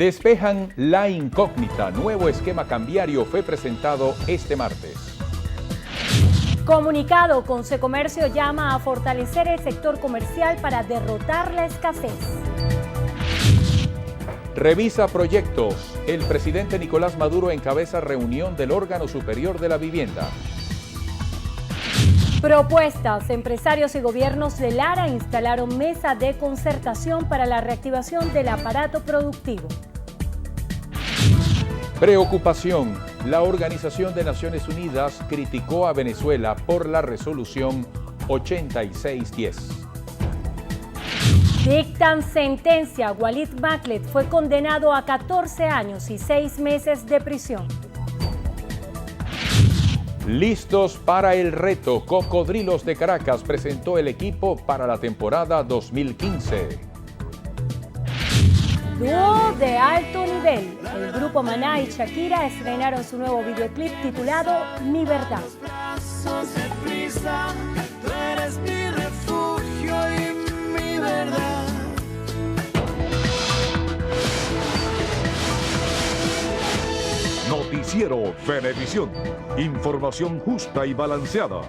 Despejan la incógnita. Nuevo esquema cambiario fue presentado este martes. Comunicado, Consecomercio llama a fortalecer el sector comercial para derrotar la escasez. Revisa proyectos. El presidente Nicolás Maduro encabeza reunión del órgano superior de la vivienda. Propuestas. Empresarios y gobiernos de Lara instalaron mesa de concertación para la reactivación del aparato productivo. Preocupación. La Organización de Naciones Unidas criticó a Venezuela por la resolución 8610. Dictan sentencia. Walid Maclet fue condenado a 14 años y 6 meses de prisión. Listos para el reto. Cocodrilos de Caracas presentó el equipo para la temporada 2015. Dúo de alto nivel. El grupo Maná y Shakira estrenaron su nuevo videoclip titulado Mi Verdad. Tú eres mi refugio y mi verdad. Noticiero Venevisión. Información justa y balanceada.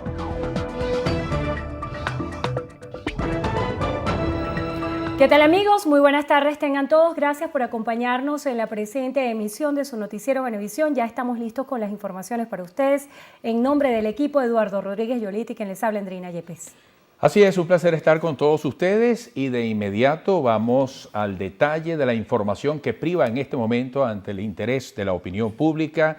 ¿Qué tal, amigos? Muy buenas tardes tengan todos. Gracias por acompañarnos en la presente emisión de su noticiero Venevisión. Ya estamos listos con las informaciones para ustedes. En nombre del equipo, Eduardo Rodríguez Yoliti, quien les habla, Andrina Yepes. Así es, un placer estar con todos ustedes y de inmediato vamos al detalle de la información que priva en este momento ante el interés de la opinión pública,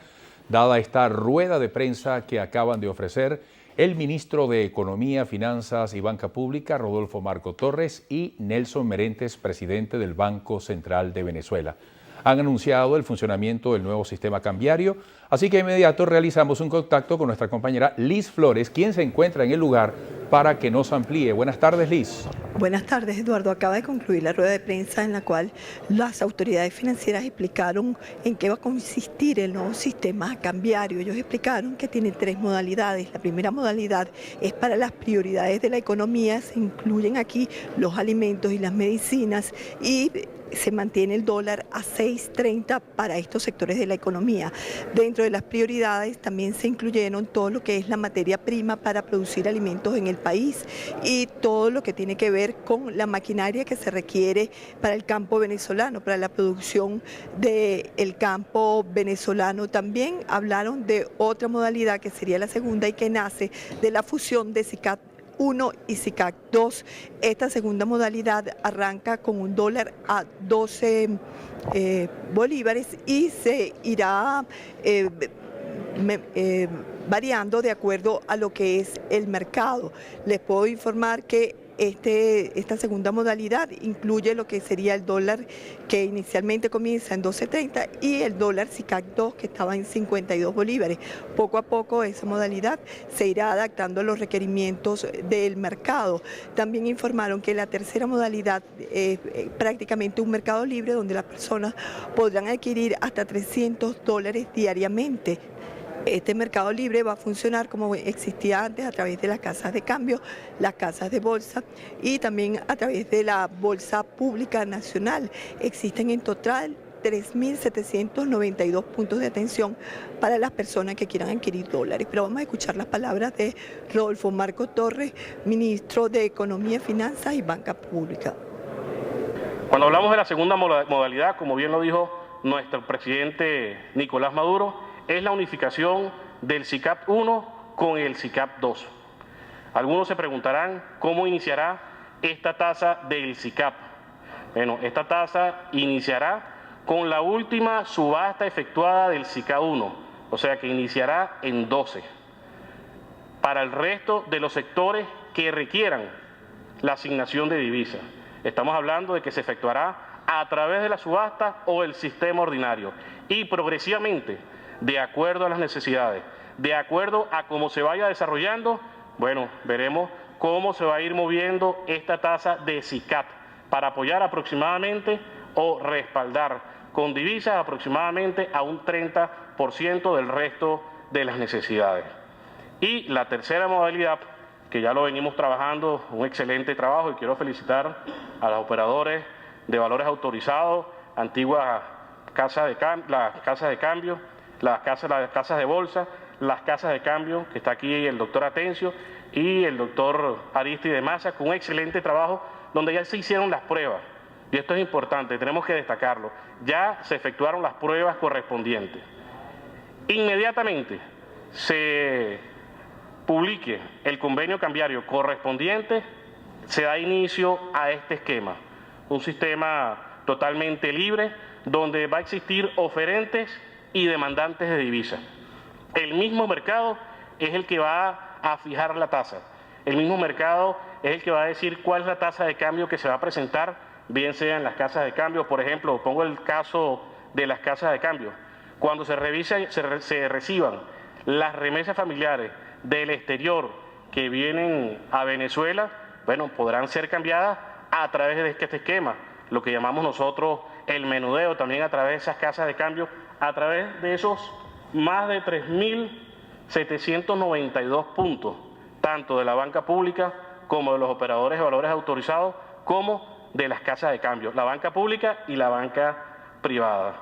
dada esta rueda de prensa que acaban de ofrecer el ministro de Economía, Finanzas y Banca Pública, Rodolfo Marco Torres, y Nelson Merentes, presidente del Banco Central de Venezuela. Han anunciado el funcionamiento del nuevo sistema cambiario, así que de inmediato realizamos un contacto con nuestra compañera Liz Flores, quien se encuentra en el lugar para que nos amplíe. Buenas tardes, Liz. Buenas tardes, Eduardo. Acaba de concluir la rueda de prensa en la cual las autoridades financieras explicaron en qué va a consistir el nuevo sistema cambiario. Ellos explicaron que tiene 3 modalidades. La primera modalidad es para las prioridades de la economía. Se incluyen aquí los alimentos y las medicinas y se mantiene el dólar a 6.30 para estos sectores de la economía. Dentro de las prioridades también se incluyeron todo lo que es la materia prima para producir alimentos en el país y todo lo que tiene que ver con la maquinaria que se requiere para el campo venezolano, para la producción del campo venezolano. También hablaron de otra modalidad que sería la segunda y que nace de la fusión de SICAP 1 y SICAC 2. Esta segunda modalidad arranca con un dólar a 12 bolívares y se irá variando de acuerdo a lo que es el mercado. Les puedo informar que esta segunda modalidad incluye lo que sería el dólar que inicialmente comienza en 12.30 y el dólar SICAC 2 que estaba en 52 bolívares. Poco a poco esa modalidad se irá adaptando a los requerimientos del mercado. También informaron que la tercera modalidad es prácticamente un mercado libre donde las personas podrán adquirir hasta $300 diariamente. Este mercado libre va a funcionar como existía antes a través de las casas de cambio, las casas de bolsa y también a través de la Bolsa Pública Nacional. Existen en total 3.792 puntos de atención para las personas que quieran adquirir dólares. Pero vamos a escuchar las palabras de Rodolfo Marco Torres, ministro de Economía, Finanzas y Banca Pública. Cuando hablamos de la segunda modalidad, como bien lo dijo nuestro presidente Nicolás Maduro, es la unificación del SICAP 1 con el SICAP 2. Algunos se preguntarán cómo iniciará esta tasa del SICAP. Bueno, esta tasa iniciará con la última subasta efectuada del SICAP 1, o sea que iniciará en 12. Para el resto de los sectores que requieran la asignación de divisas, estamos hablando de que se efectuará a través de la subasta o el sistema ordinario y progresivamente, de acuerdo a las necesidades, de acuerdo a cómo se vaya desarrollando, bueno, veremos cómo se va a ir moviendo esta tasa de SICAP para apoyar aproximadamente o respaldar con divisas aproximadamente a un 30% del resto de las necesidades. Y la tercera modalidad, que ya lo venimos trabajando, un excelente trabajo y quiero felicitar a los operadores de valores autorizados, antigua casas de cambio, las casas de bolsa, las casas de cambio, que está aquí el doctor Atencio y el doctor Aristide Massa, con un excelente trabajo donde ya se hicieron las pruebas. Y esto es importante, tenemos que destacarlo. Ya se efectuaron las pruebas correspondientes. Inmediatamente se publique el convenio cambiario correspondiente, se da inicio a este esquema. Un sistema totalmente libre, donde va a existir oferentes y demandantes de divisas. El mismo mercado es el que va a fijar la tasa. El mismo mercado es el que va a decir cuál es la tasa de cambio que se va a presentar, bien sea en las casas de cambio. Por ejemplo, pongo el caso de las casas de cambio. Cuando se reciban las remesas familiares del exterior que vienen a Venezuela, bueno, podrán ser cambiadas a través de este esquema, lo que llamamos nosotros el menudeo, también a través de esas casas de cambio, a través de esos más de 3.792 puntos, tanto de la banca pública como de los operadores de valores autorizados, como de las casas de cambio, la banca pública y la banca privada.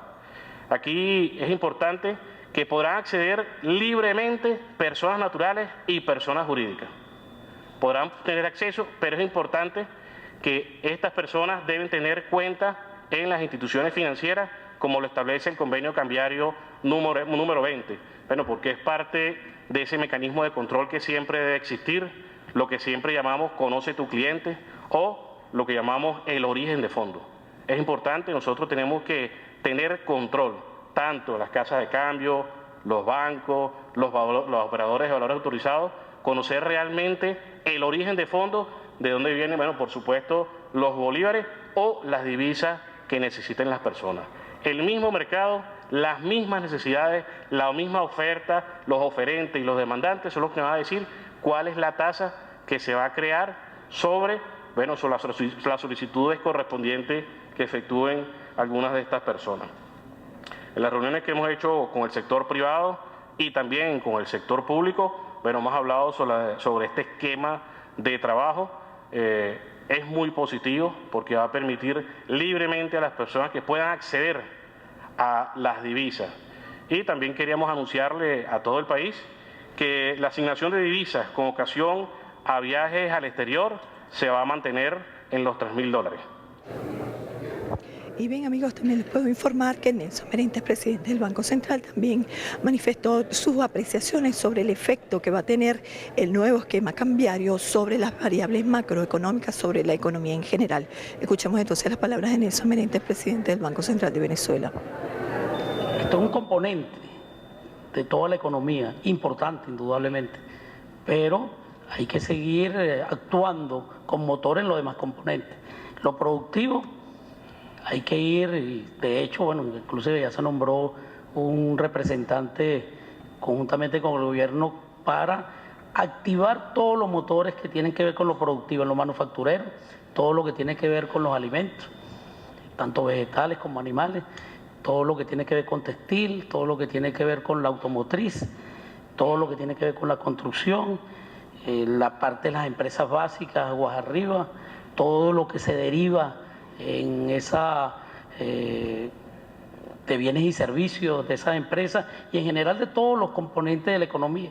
Aquí es importante que podrán acceder libremente personas naturales y personas jurídicas. Podrán tener acceso, pero es importante que estas personas deben tener cuenta en las instituciones financieras, como lo establece el convenio cambiario número 20. Bueno, porque es parte de ese mecanismo de control que siempre debe existir, lo que siempre llamamos conoce tu cliente o lo que llamamos el origen de fondo. Es importante, nosotros tenemos que tener control, tanto las casas de cambio, los bancos, los operadores de valores autorizados, conocer realmente el origen de fondo, de dónde vienen, bueno, por supuesto, los bolívares o las divisas que necesiten las personas. El mismo mercado, las mismas necesidades, la misma oferta, los oferentes y los demandantes son los que van a decir cuál es la tasa que se va a crear sobre, bueno, sobre las solicitudes correspondientes que efectúen algunas de estas personas. En las reuniones que hemos hecho con el sector privado y también con el sector público, bueno, hemos hablado sobre este esquema de trabajo. Es muy positivo porque va a permitir libremente a las personas que puedan acceder a las divisas. Y también queríamos anunciarle a todo el país que la asignación de divisas con ocasión a viajes al exterior se va a mantener en los $3.000. Y bien, amigos, también les puedo informar que Nelson Merentes, presidente del Banco Central, también manifestó sus apreciaciones sobre el efecto que va a tener el nuevo esquema cambiario sobre las variables macroeconómicas, sobre la economía en general. Escuchemos entonces las palabras de Nelson Merentes, presidente del Banco Central de Venezuela. Esto es un componente de toda la economía, importante indudablemente, pero hay que seguir actuando con motor en los demás componentes. Lo productivo, hay que ir, y de hecho, bueno, inclusive ya se nombró un representante conjuntamente con el gobierno para activar todos los motores que tienen que ver con lo productivo, en lo manufacturero, todo lo que tiene que ver con los alimentos, tanto vegetales como animales, todo lo que tiene que ver con textil, todo lo que tiene que ver con la automotriz, todo lo que tiene que ver con la construcción, la parte de las empresas básicas, aguas arriba, todo lo que se deriva en esa de bienes y servicios de esas empresas y en general de todos los componentes de la economía,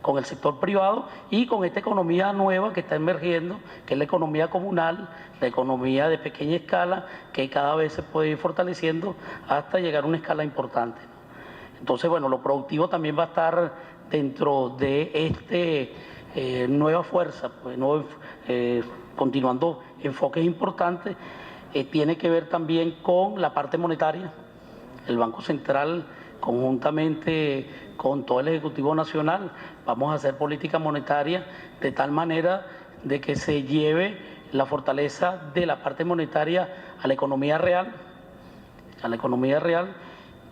con el sector privado y con esta economía nueva que está emergiendo, que es la economía comunal, la economía de pequeña escala, que cada vez se puede ir fortaleciendo hasta llegar a una escala importante. Entonces, bueno, lo productivo también va a estar dentro de nueva fuerza, pues, continuando enfoques importantes. Tiene que ver también con la parte monetaria. El Banco Central, conjuntamente con todo el Ejecutivo Nacional, vamos a hacer política monetaria de tal manera de que se lleve la fortaleza de la parte monetaria a la economía real,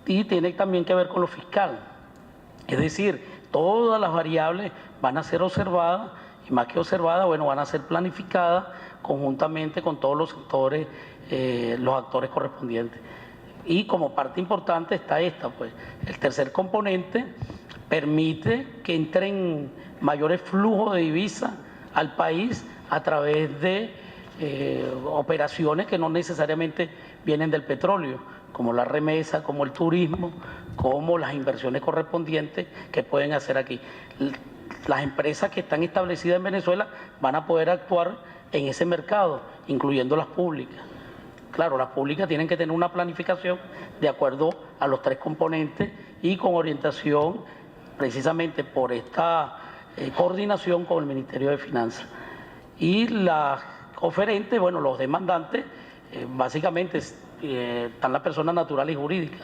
y tiene también que ver con lo fiscal. Es decir, todas las variables van a ser observadas, y más que observadas, bueno, van a ser planificadas conjuntamente con todos los sectores, los actores correspondientes. Y como parte importante está esta, pues, el tercer componente permite que entren mayores flujos de divisas al país a través de operaciones que no necesariamente vienen del petróleo, como la remesa, como el turismo, como las inversiones correspondientes que pueden hacer aquí. Las empresas que están establecidas en Venezuela van a poder actuar en ese mercado, incluyendo las públicas. Claro, las públicas tienen que tener una planificación de acuerdo a los 3 componentes y con orientación precisamente por esta coordinación con el Ministerio de Finanzas. Y las oferentes, bueno, los demandantes, básicamente están las personas naturales y jurídicas.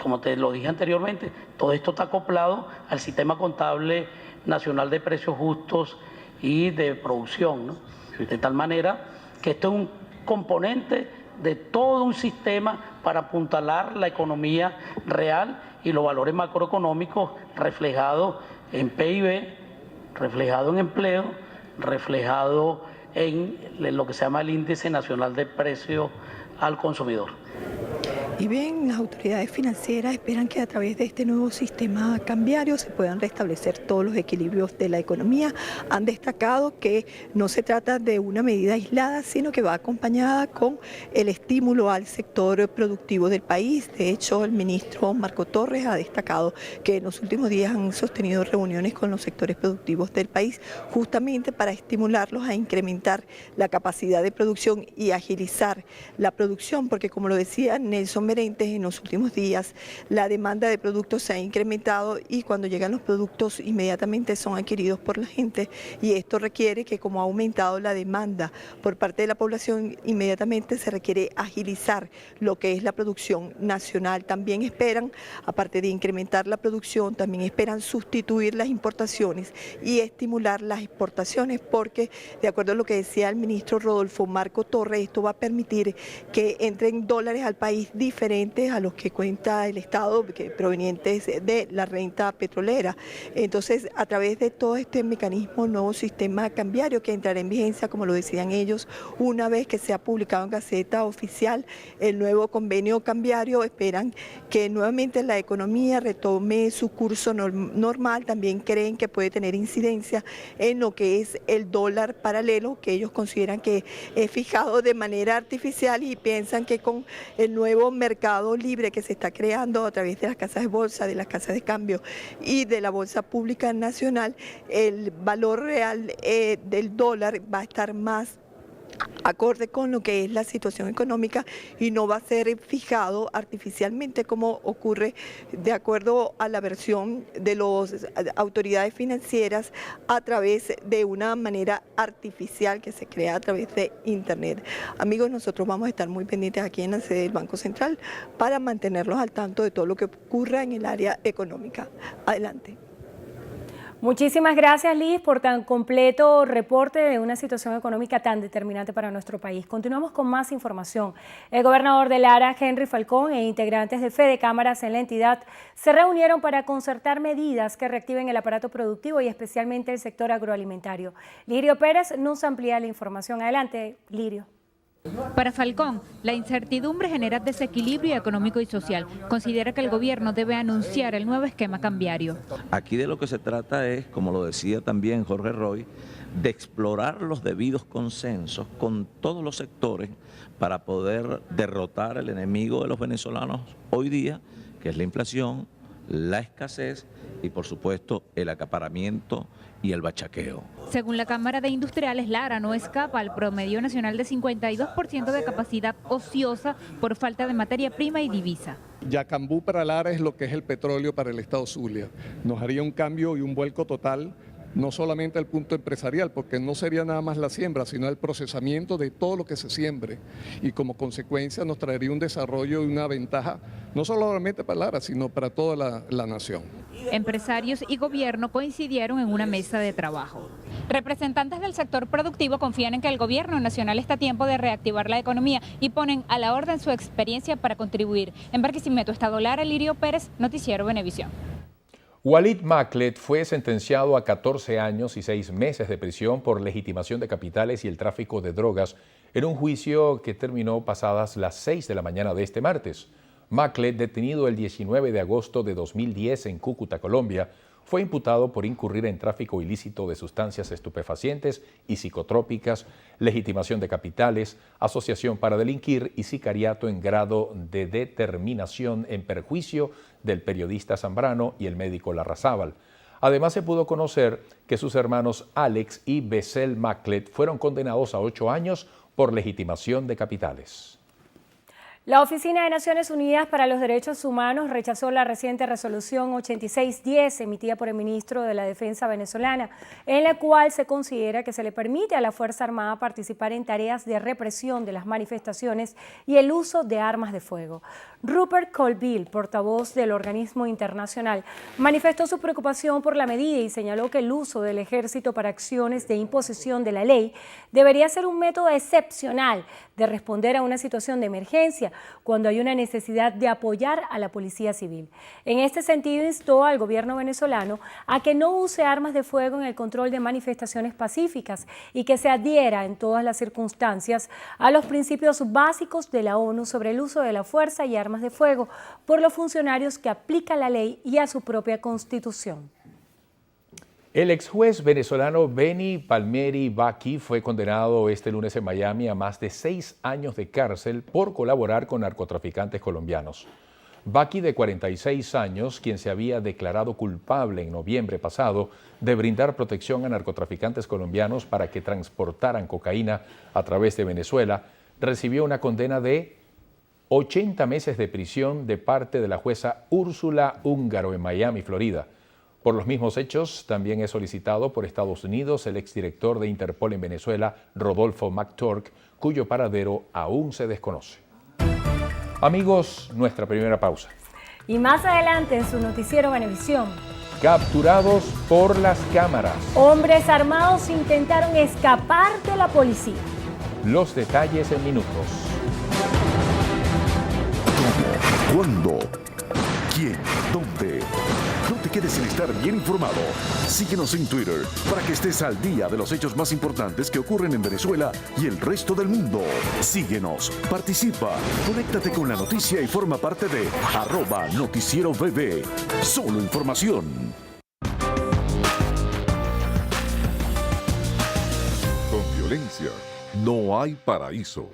Como te lo dije anteriormente, todo esto está acoplado al Sistema Contable Nacional de Precios Justos y de Producción, ¿no? De tal manera que esto es un componente de todo un sistema para apuntalar la economía real y los valores macroeconómicos reflejados en PIB, reflejados en empleo, reflejados en lo que se llama el Índice Nacional de Precios al Consumidor. Y bien, las autoridades financieras esperan que a través de este nuevo sistema cambiario se puedan restablecer todos los equilibrios de la economía. Han destacado que no se trata de una medida aislada, sino que va acompañada con el estímulo al sector productivo del país. De hecho, el ministro Marco Torres ha destacado que en los últimos días han sostenido reuniones con los sectores productivos del país, justamente para estimularlos a incrementar la capacidad de producción y agilizar la producción, porque como lo decía Nelson Merentes, en los últimos días la demanda de productos se ha incrementado y cuando llegan los productos inmediatamente son adquiridos por la gente, y esto requiere que, como ha aumentado la demanda por parte de la población, inmediatamente se requiere agilizar lo que es la producción nacional. También esperan, aparte de incrementar la producción, también esperan sustituir las importaciones y estimular las exportaciones, porque de acuerdo a lo que decía el ministro Rodolfo Marco Torres, esto va a permitir que entren dólares al país diferentes a los que cuenta el Estado, provenientes de la renta petrolera. Entonces, a través de todo este mecanismo, nuevo sistema cambiario que entrará en vigencia, como lo decían ellos, una vez que sea publicado en Gaceta Oficial el nuevo convenio cambiario, esperan que nuevamente la economía retome su curso normal. También creen que puede tener incidencia en lo que es el dólar paralelo, que ellos consideran que es fijado de manera artificial, y piensan que con el nuevo mercado libre que se está creando a través de las casas de bolsa, de las casas de cambio y de la bolsa pública nacional, el valor real del dólar va a estar más acorde con lo que es la situación económica y no va a ser fijado artificialmente como ocurre de acuerdo a la versión de las autoridades financieras a través de una manera artificial que se crea a través de Internet. Amigos, nosotros vamos a estar muy pendientes aquí en la sede del Banco Central para mantenerlos al tanto de todo lo que ocurra en el área económica. Adelante. Muchísimas gracias, Liz, por tan completo reporte de una situación económica tan determinante para nuestro país. Continuamos con más información. El gobernador de Lara, Henry Falcón, e integrantes de Fede Cámaras en la entidad se reunieron para concertar medidas que reactiven el aparato productivo y especialmente el sector agroalimentario. Lirio Pérez nos amplía la información. Adelante, Lirio. Para Falcón, la incertidumbre genera desequilibrio económico y social. Considera que el gobierno debe anunciar el nuevo esquema cambiario. Aquí de lo que se trata es, como lo decía también Jorge Roy, de explorar los debidos consensos con todos los sectores para poder derrotar el enemigo de los venezolanos hoy día, que es la inflación, la escasez y, por supuesto, el acaparamiento y el bachaqueo. Según la Cámara de Industriales, Lara no escapa al promedio nacional de 52% de capacidad ociosa por falta de materia prima y divisa. Yacambú para Lara es lo que es el petróleo para el estado Zulia. Nos haría un cambio y un vuelco total, no solamente al punto empresarial, porque no sería nada más la siembra, sino el procesamiento de todo lo que se siembre. Y como consecuencia nos traería un desarrollo y una ventaja, no solamente para Lara, sino para toda la nación. Empresarios y gobierno coincidieron en una mesa de trabajo. Representantes del sector productivo confían en que el gobierno nacional está a tiempo de reactivar la economía y ponen a la orden su experiencia para contribuir. En Barquisimeto, Estado Lara, Lirio Pérez, Noticiero Venevisión. Walid Maklet fue sentenciado a 14 años y 6 meses de prisión por legitimación de capitales y el tráfico de drogas en un juicio que terminó pasadas las 6 de la mañana de este martes. Maklet, detenido el 19 de agosto de 2010 en Cúcuta, Colombia, fue imputado por incurrir en tráfico ilícito de sustancias estupefacientes y psicotrópicas, legitimación de capitales, asociación para delinquir y sicariato en grado de determinación en perjuicio del periodista Zambrano y el médico Larrazábal. Además, se pudo conocer que sus hermanos Alex y Bessel Maclet fueron condenados a 8 años por legitimación de capitales. La Oficina de Naciones Unidas para los Derechos Humanos rechazó la reciente resolución 8610 emitida por el ministro de la Defensa venezolana, en la cual se considera que se le permite a la Fuerza Armada participar en tareas de represión de las manifestaciones y el uso de armas de fuego. Rupert Colville, portavoz del organismo internacional, manifestó su preocupación por la medida y señaló que el uso del ejército para acciones de imposición de la ley debería ser un método excepcional de responder a una situación de emergencia cuando hay una necesidad de apoyar a la policía civil. En este sentido, instó al gobierno venezolano a que no use armas de fuego en el control de manifestaciones pacíficas y que se adhiera en todas las circunstancias a los principios básicos de la ONU sobre el uso de la fuerza y armas de fuego por los funcionarios que aplican la ley y a su propia constitución. El ex juez venezolano Benny Palmieri Baqui fue condenado este lunes en Miami a más de 6 años de cárcel por colaborar con narcotraficantes colombianos. Baqui, de 46 años, quien se había declarado culpable en noviembre pasado de brindar protección a narcotraficantes colombianos para que transportaran cocaína a través de Venezuela, recibió una condena de 80 meses de prisión de parte de la jueza Úrsula Húngaro en Miami, Florida. Por los mismos hechos, también es solicitado por Estados Unidos el exdirector de Interpol en Venezuela, Rodolfo McTurk, cuyo paradero aún se desconoce. Amigos, nuestra primera pausa. Y más adelante en su noticiero Venevisión. Capturados por las cámaras. Hombres armados intentaron escapar de la policía. Los detalles en minutos. ¿Cómo? ¿Cuándo? ¿Quién? ¿Dónde? No te quedes sin estar bien informado. Síguenos en Twitter para que estés al día de los hechos más importantes que ocurren en Venezuela y el resto del mundo. Síguenos, participa, conéctate con la noticia y forma parte de @NoticieroVB. Solo información. Con violencia no hay paraíso.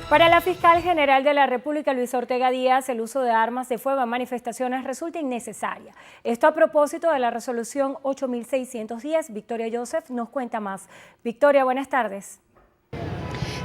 Para la fiscal general de la República, Luisa Ortega Díaz, el uso de armas de fuego en manifestaciones resulta innecesaria. Esto a propósito de la resolución 8610. Victoria Joseph nos cuenta más. Victoria, buenas tardes.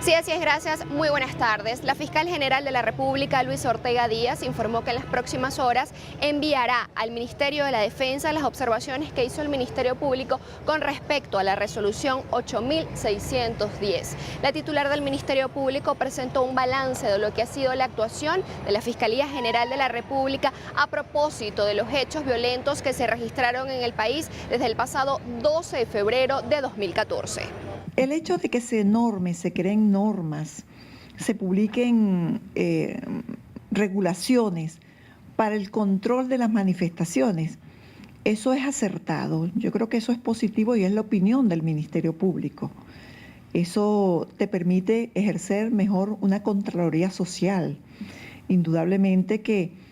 Sí, así es, gracias. Muy buenas tardes. La fiscal general de la República, Luisa Ortega Díaz, informó que en las próximas horas enviará al Ministerio de la Defensa las observaciones que hizo el Ministerio Público con respecto a la resolución 8610. La titular del Ministerio Público presentó un balance de lo que ha sido la actuación de la Fiscalía General de la República a propósito de los hechos violentos que se registraron en el país desde el pasado 12 de febrero de 2014. El hecho de que se creen normas, se publiquen regulaciones para el control de las manifestaciones, eso es acertado. Yo creo que eso es positivo y es la opinión del Ministerio Público. Eso te permite ejercer mejor una Contraloría Social. Indudablemente que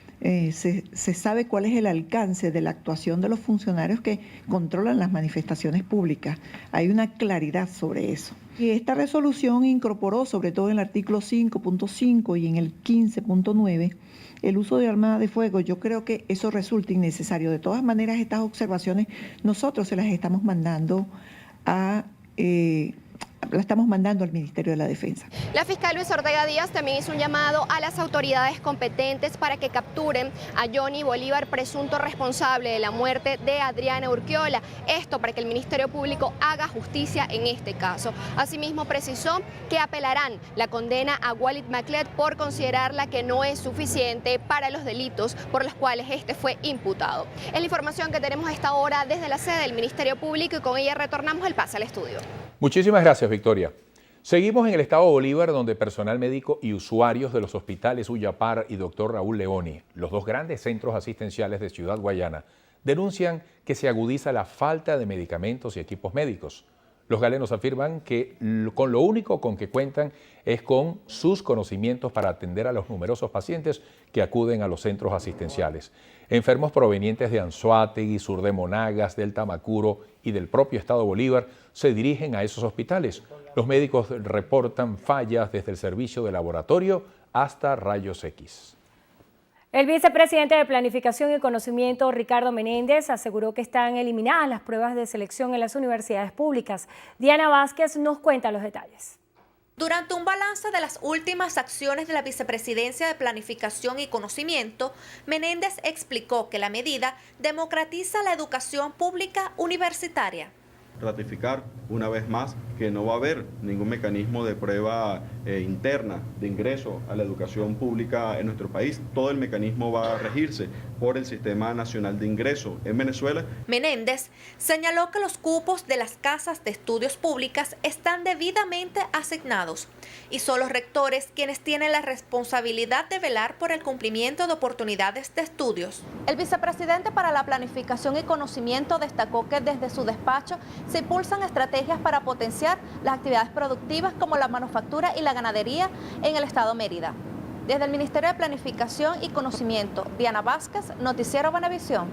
se sabe cuál es el alcance de la actuación de los funcionarios que controlan las manifestaciones públicas. Hay una claridad sobre eso. Y esta resolución incorporó, sobre todo en el artículo 5.5 y en el 15.9, el uso de armas de fuego. Yo creo que eso resulta innecesario. De todas maneras, estas observaciones nosotros se las estamos mandando al Ministerio de la Defensa. La fiscal Luisa Ortega Díaz también hizo un llamado a las autoridades competentes para que capturen a Johnny Bolívar, presunto responsable de la muerte de Adriana Urquiola. Esto para que el Ministerio Público haga justicia en este caso. Asimismo, precisó que apelarán la condena a Walid Maclet por considerarla que no es suficiente para los delitos por los cuales este fue imputado. Es la información que tenemos a esta hora desde la sede del Ministerio Público y con ella retornamos el pase al estudio. Muchísimas gracias, Victoria. Seguimos en el estado Bolívar, donde personal médico y usuarios de los hospitales Ullapar y Dr. Raúl Leoni, los dos grandes centros asistenciales de Ciudad Guayana, denuncian que se agudiza la falta de medicamentos y equipos médicos. Los galenos afirman que con lo único con que cuentan es con sus conocimientos para atender a los numerosos pacientes que acuden a los centros asistenciales. Enfermos provenientes de Anzoátegui, Sur de Monagas, del Tamacuro y del propio Estado Bolívar se dirigen a esos hospitales. Los médicos reportan fallas desde el servicio de laboratorio hasta rayos X. El vicepresidente de Planificación y Conocimiento, Ricardo Menéndez, aseguró que están eliminadas las pruebas de selección en las universidades públicas. Diana Vázquez nos cuenta los detalles. Durante un balance de las últimas acciones de la Vicepresidencia de Planificación y Conocimiento, Menéndez explicó que la medida democratiza la educación pública universitaria. Ratificar una vez más que no va a haber ningún mecanismo de prueba interna de ingreso a la educación pública en nuestro país. Todo el mecanismo va a regirse por el Sistema Nacional de Ingreso en Venezuela. Menéndez señaló que los cupos de las casas de estudios públicas están debidamente asignados y son los rectores quienes tienen la responsabilidad de velar por el cumplimiento de oportunidades de estudios. El vicepresidente para la Planificación y Conocimiento destacó que desde su despacho se impulsan estrategias para potenciar las actividades productivas como la manufactura y la ganadería en el estado Mérida. Desde el Ministerio de Planificación y Conocimiento, Diana Vázquez, Noticiero Venevisión.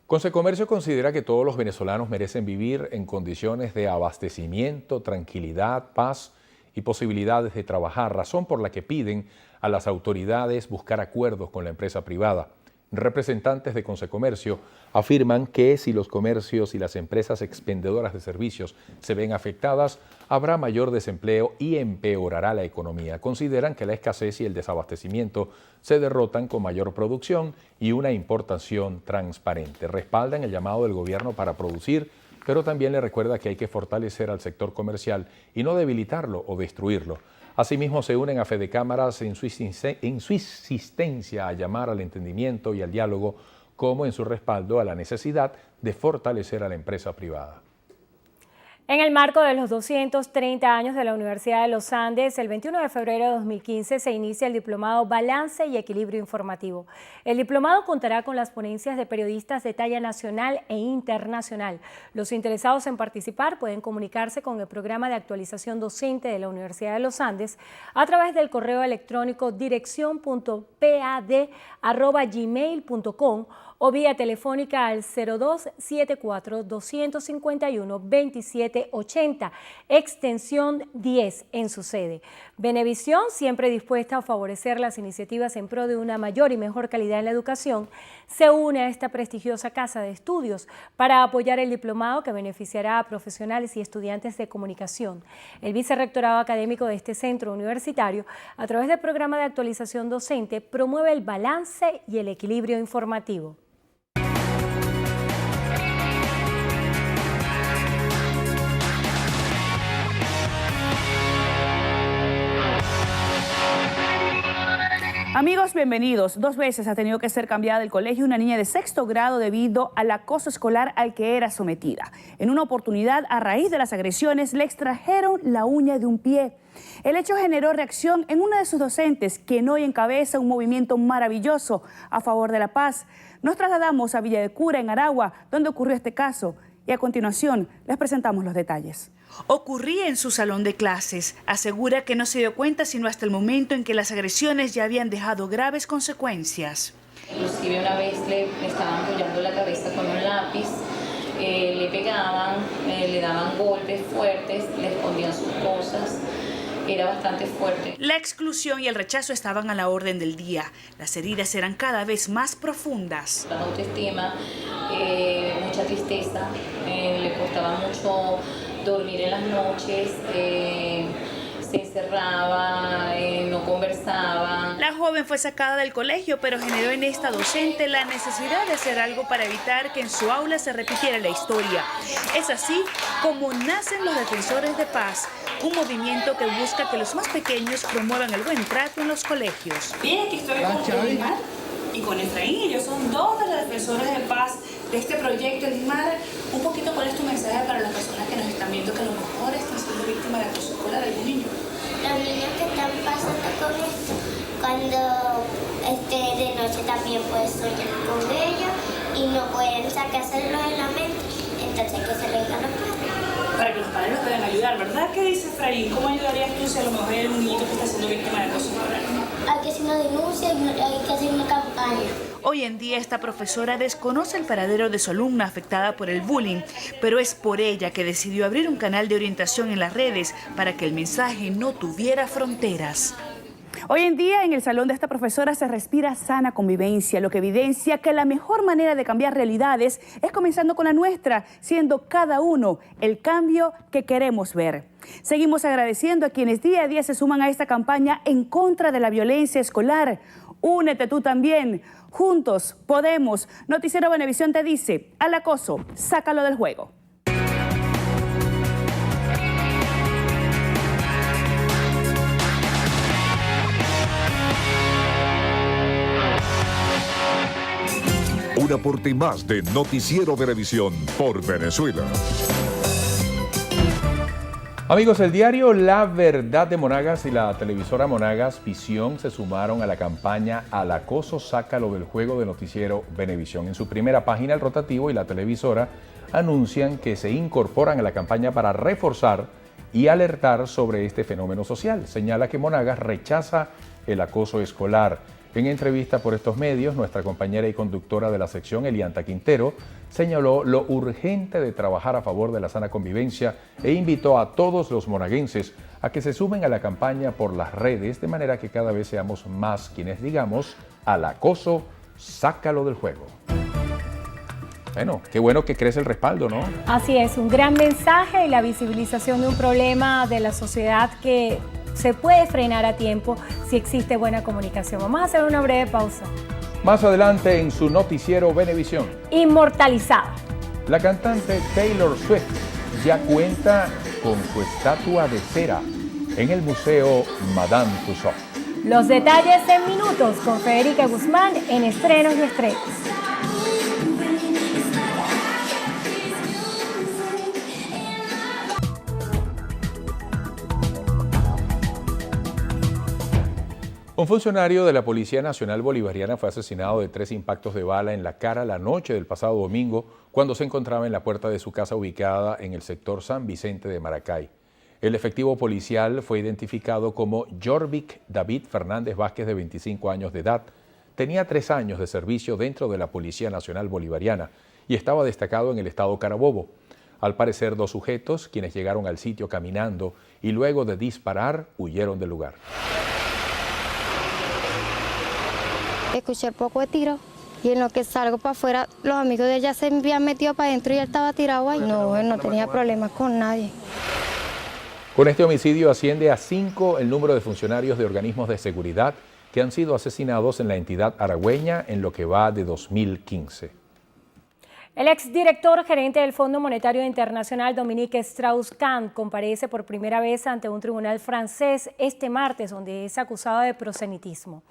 Consecomercio considera que todos los venezolanos merecen vivir en condiciones de abastecimiento, tranquilidad, paz y posibilidades de trabajar, razón por la que piden a las autoridades buscar acuerdos con la empresa privada. Representantes de Consecomercio afirman que si los comercios y las empresas expendedoras de servicios se ven afectadas, habrá mayor desempleo y empeorará la economía. Consideran que la escasez y el desabastecimiento se derrotan con mayor producción y una importación transparente. Respaldan el llamado del gobierno para producir, pero también le recuerda que hay que fortalecer al sector comercial y no debilitarlo o destruirlo. Asimismo, se unen a Fedecámaras en su insistencia a llamar al entendimiento y al diálogo, como en su respaldo a la necesidad de fortalecer a la empresa privada. En el marco de los 230 años de la Universidad de los Andes, el 21 de febrero de 2015 se inicia el diplomado Balance y Equilibrio Informativo. El diplomado contará con las ponencias de periodistas de talla nacional e internacional. Los interesados en participar pueden comunicarse con el programa de actualización docente de la Universidad de los Andes a través del correo electrónico dirección.pad@gmail.com o vía telefónica al 0274-251-2780, extensión 10 en su sede. Venevisión, siempre dispuesta a favorecer las iniciativas en pro de una mayor y mejor calidad en la educación, se une a esta prestigiosa casa de estudios para apoyar el diplomado que beneficiará a profesionales y estudiantes de comunicación. El vicerrectorado académico de este centro universitario, a través del programa de actualización docente, promueve el balance y el equilibrio informativo. Amigos, bienvenidos. 2 veces ha tenido que ser cambiada del colegio una niña de 6º grado debido al acoso escolar al que era sometida. En una oportunidad, a raíz de las agresiones, le extrajeron la uña de un pie. El hecho generó reacción en una de sus docentes, quien hoy encabeza un movimiento maravilloso a favor de la paz. Nos trasladamos a Villa de Cura, en Aragua, donde ocurrió este caso. Y a continuación, les presentamos los detalles. Ocurría en su salón de clases. Asegura que no se dio cuenta sino hasta el momento en que las agresiones ya habían dejado graves consecuencias. Inclusive una vez le estaban apoyando la cabeza con un lápiz, le pegaban, le daban golpes fuertes, le escondían sus cosas. Era bastante fuerte. La exclusión y el rechazo estaban a la orden del día. Las heridas eran cada vez más profundas. La autoestima, mucha tristeza, le costaba mucho dormir en las noches, se encerraba, no conversaba. La joven fue sacada del colegio, pero generó en esta docente la necesidad de hacer algo para evitar que en su aula se repitiera la historia. Es así como nacen los Defensores de Paz, un movimiento que busca que los más pequeños promuevan el buen trato en los colegios. Bien, aquí estoy con Edimar y con Efraín. Ellos son 2 de los Defensores de Paz de este proyecto. Edimar, un poquito, ¿cuál es tu mensaje para las personas que nos están viendo que a lo mejor están siendo víctimas de acoso escolar de algún niño? Los niños que están pasando con esto, cuando de noche también pueden soñar con ellos y no pueden sacárselos en la mente, entonces que se les gana los padres. para que los padres los puedan ayudar, ¿verdad? ¿Qué dice Efraín? ¿Cómo ayudarías tú si a lo mejor hay un niñito que está siendo víctima de acoso escolar? Hay que hacer una denuncia y hay que hacer una campaña. Hoy en día esta profesora desconoce el paradero de su alumna afectada por el bullying, pero es por ella que decidió abrir un canal de orientación en las redes para que el mensaje no tuviera fronteras. Hoy en día en el salón de esta profesora se respira sana convivencia, lo que evidencia que la mejor manera de cambiar realidades es comenzando con la nuestra, siendo cada uno el cambio que queremos ver. Seguimos agradeciendo a quienes día a día se suman a esta campaña en contra de la violencia escolar. Únete tú también. Juntos podemos. Noticiero Venevisión te dice, al acoso, sácalo del juego. Un aporte más de Noticiero Venevisión por Venezuela. Amigos, el diario La Verdad de Monagas y la televisora Monagas Visión se sumaron a la campaña Al acoso, sácalo del juego de Noticiero Venevisión. En su primera página, el rotativo y la televisora anuncian que se incorporan a la campaña para reforzar y alertar sobre este fenómeno social. Señala que Monagas rechaza el acoso escolar. En entrevista por estos medios, nuestra compañera y conductora de la sección, Elianta Quintero, señaló lo urgente de trabajar a favor de la sana convivencia e invitó a todos los monaguenses a que se sumen a la campaña por las redes, de manera que cada vez seamos más quienes digamos, al acoso, sácalo del juego. Bueno, qué bueno que crece el respaldo, ¿no? Así es, un gran mensaje y la visibilización de un problema de la sociedad que se puede frenar a tiempo si existe buena comunicación. Vamos a hacer una breve pausa. Más adelante en su noticiero Venevisión. Inmortalizada. La cantante Taylor Swift ya cuenta con su estatua de cera en el Museo Madame Tussauds. Los detalles en minutos con Federica Guzmán en Estrenos y Estrenos. Un funcionario de la Policía Nacional Bolivariana fue asesinado de 3 impactos de bala en la cara la noche del pasado domingo cuando se encontraba en la puerta de su casa ubicada en el sector San Vicente de Maracay. El efectivo policial fue identificado como Jorvik David Fernández Vázquez, de 25 años de edad. Tenía 3 años de servicio dentro de la Policía Nacional Bolivariana y estaba destacado en el estado Carabobo. Al parecer, 2 sujetos, quienes llegaron al sitio caminando y luego de disparar, huyeron del lugar. Escuché el poco de tiro y en lo que salgo para afuera, los amigos de ella se habían metido para adentro y él estaba tirado ahí. No, él no tenía problemas con nadie. Con este homicidio asciende a 5 el número de funcionarios de organismos de seguridad que han sido asesinados en la entidad aragüeña en lo que va de 2015. El exdirector gerente del Fondo Monetario Internacional, Dominique Strauss-Kahn, comparece por primera vez ante un tribunal francés este martes, donde es acusado de proselitismo.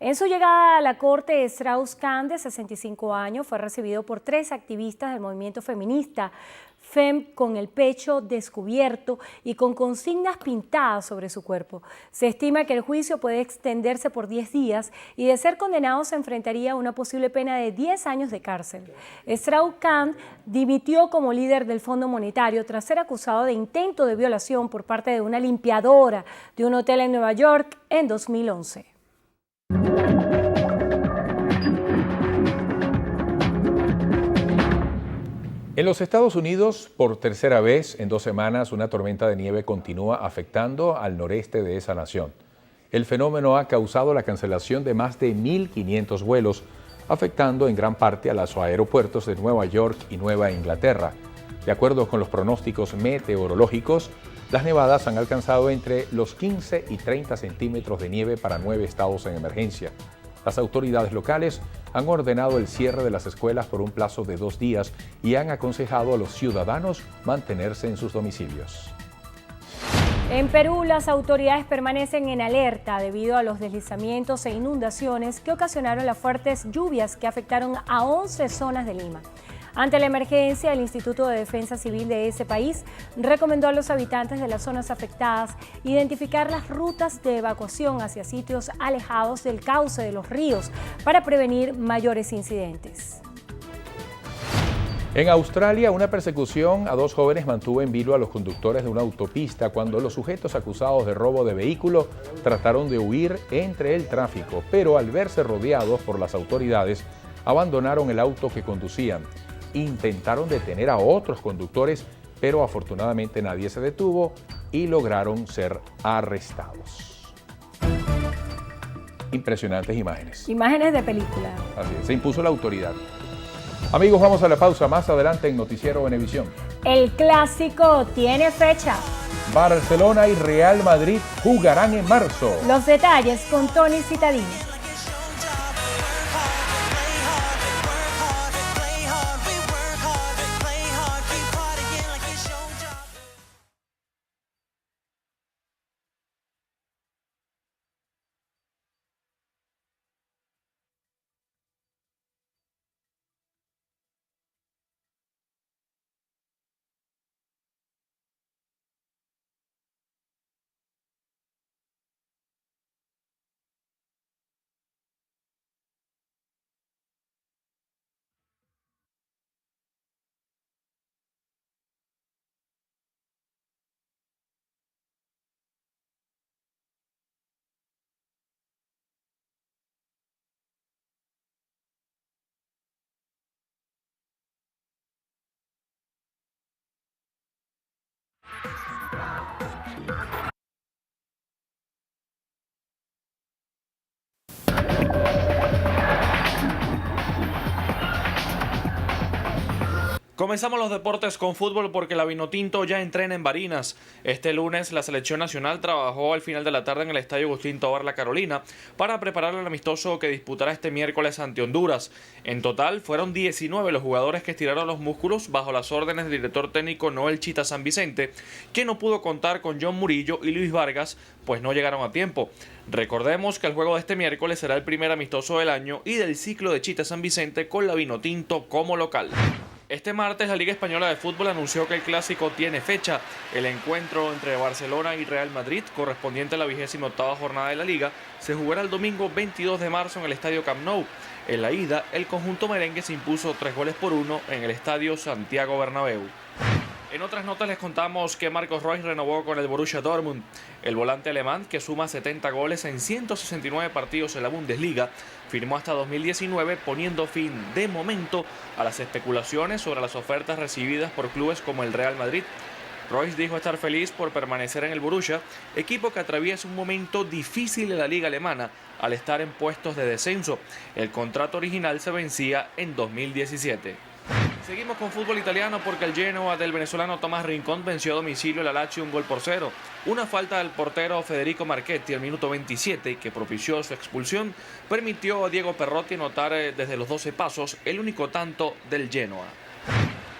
En su llegada a la corte, Strauss-Kahn, de 65 años, fue recibido por 3 activistas del movimiento feminista, FEM, con el pecho descubierto y con consignas pintadas sobre su cuerpo. Se estima que el juicio puede extenderse por 10 días y, de ser condenado, se enfrentaría a una posible pena de 10 años de cárcel. Strauss-Kahn dimitió como líder del Fondo Monetario tras ser acusado de intento de violación por parte de una limpiadora de un hotel en Nueva York en 2011. En los Estados Unidos, por tercera vez en 2 semanas, una tormenta de nieve continúa afectando al noreste de esa nación. El fenómeno ha causado la cancelación de más de 1.500 vuelos, afectando en gran parte a los aeropuertos de Nueva York y Nueva Inglaterra. De acuerdo con los pronósticos meteorológicos, las nevadas han alcanzado entre los 15 y 30 centímetros de nieve para 9 estados en emergencia. Las autoridades locales han ordenado el cierre de las escuelas por un plazo de 2 días y han aconsejado a los ciudadanos mantenerse en sus domicilios. En Perú, las autoridades permanecen en alerta debido a los deslizamientos e inundaciones que ocasionaron las fuertes lluvias que afectaron a 11 zonas de Lima. Ante la emergencia, el Instituto de Defensa Civil de ese país recomendó a los habitantes de las zonas afectadas identificar las rutas de evacuación hacia sitios alejados del cauce de los ríos para prevenir mayores incidentes. En Australia, una persecución a 2 jóvenes mantuvo en vilo a los conductores de una autopista cuando los sujetos acusados de robo de vehículo trataron de huir entre el tráfico, pero al verse rodeados por las autoridades, abandonaron el auto que conducían. Intentaron detener a otros conductores, pero afortunadamente nadie se detuvo y lograron ser arrestados. Impresionantes imágenes. Imágenes de película. Así es, se impuso la autoridad. Amigos, vamos a la pausa. Más adelante en Noticiero Venevisión. El clásico tiene fecha. Barcelona y Real Madrid jugarán en marzo. Los detalles con Tony Citadini. Comenzamos los deportes con fútbol porque la Vinotinto ya entrena en Barinas. Este lunes la selección nacional trabajó al final de la tarde en el Estadio Agustín Tobar La Carolina para preparar el amistoso que disputará este miércoles ante Honduras. En total fueron 19 los jugadores que estiraron los músculos bajo las órdenes del director técnico Noel Chita San Vicente, que no pudo contar con John Murillo y Luis Vargas, pues no llegaron a tiempo. Recordemos que el juego de este miércoles será el primer amistoso del año y del ciclo de Chita San Vicente con la Vinotinto como local. Este martes la Liga Española de Fútbol anunció que el clásico tiene fecha. El encuentro entre Barcelona y Real Madrid, correspondiente a la 28ª jornada de la Liga, se jugará el domingo 22 de marzo en el Estadio Camp Nou. En la ida, el conjunto merengue se impuso 3-1 en el Estadio Santiago Bernabéu. En otras notas les contamos que Marcos Reus renovó con el Borussia Dortmund. El volante alemán, que suma 70 goles en 169 partidos en la Bundesliga, firmó hasta 2019 poniendo fin de momento a las especulaciones sobre las ofertas recibidas por clubes como el Real Madrid. Reus dijo estar feliz por permanecer en el Borussia, equipo que atraviesa un momento difícil en la liga alemana al estar en puestos de descenso. El contrato original se vencía en 2017. Seguimos con fútbol italiano porque el Genoa del venezolano Tomás Rincón venció a domicilio al Lazio 1-0. Una falta del portero Federico Marchetti al minuto 27, que propició su expulsión, permitió a Diego Perrotti anotar desde los 12 pasos el único tanto del Genoa.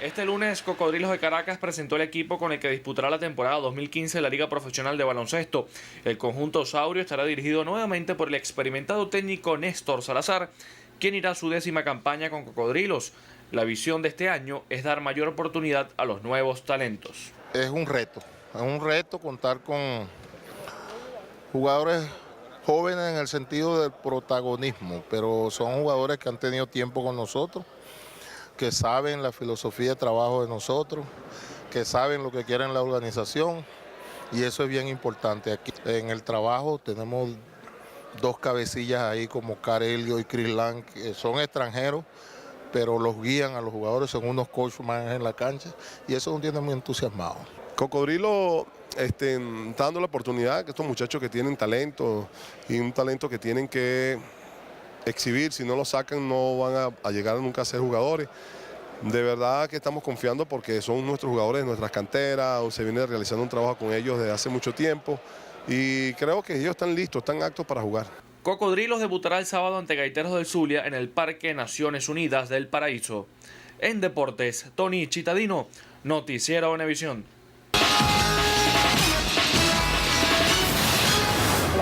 Este lunes, Cocodrilos de Caracas presentó el equipo con el que disputará la temporada 2015 de la Liga Profesional de Baloncesto. El conjunto saurio estará dirigido nuevamente por el experimentado técnico Néstor Salazar, quien irá a su 10ª campaña con Cocodrilos. La visión de este año es dar mayor oportunidad a los nuevos talentos. Es un reto contar con jugadores jóvenes en el sentido del protagonismo, pero son jugadores que han tenido tiempo con nosotros, que saben la filosofía de trabajo de nosotros, que saben lo que quieren la organización, y eso es bien importante. Aquí en el trabajo tenemos 2 cabecillas ahí como Carelio y Chris Lang, que son extranjeros, pero los guían a los jugadores, son unos coaches más en la cancha, y eso nos tiene muy entusiasmados. Cocodrilo está dando la oportunidad que estos muchachos que tienen talento, y un talento que tienen que exhibir, si no lo sacan no van a llegar nunca a ser jugadores. De verdad que estamos confiando porque son nuestros jugadores de nuestras canteras, se viene realizando un trabajo con ellos desde hace mucho tiempo, y creo que ellos están listos, están aptos para jugar. Cocodrilos debutará el sábado ante Gaiteros del Zulia en el Parque Naciones Unidas del Paraíso. En deportes, Tony Citadino, Noticiero Venevisión.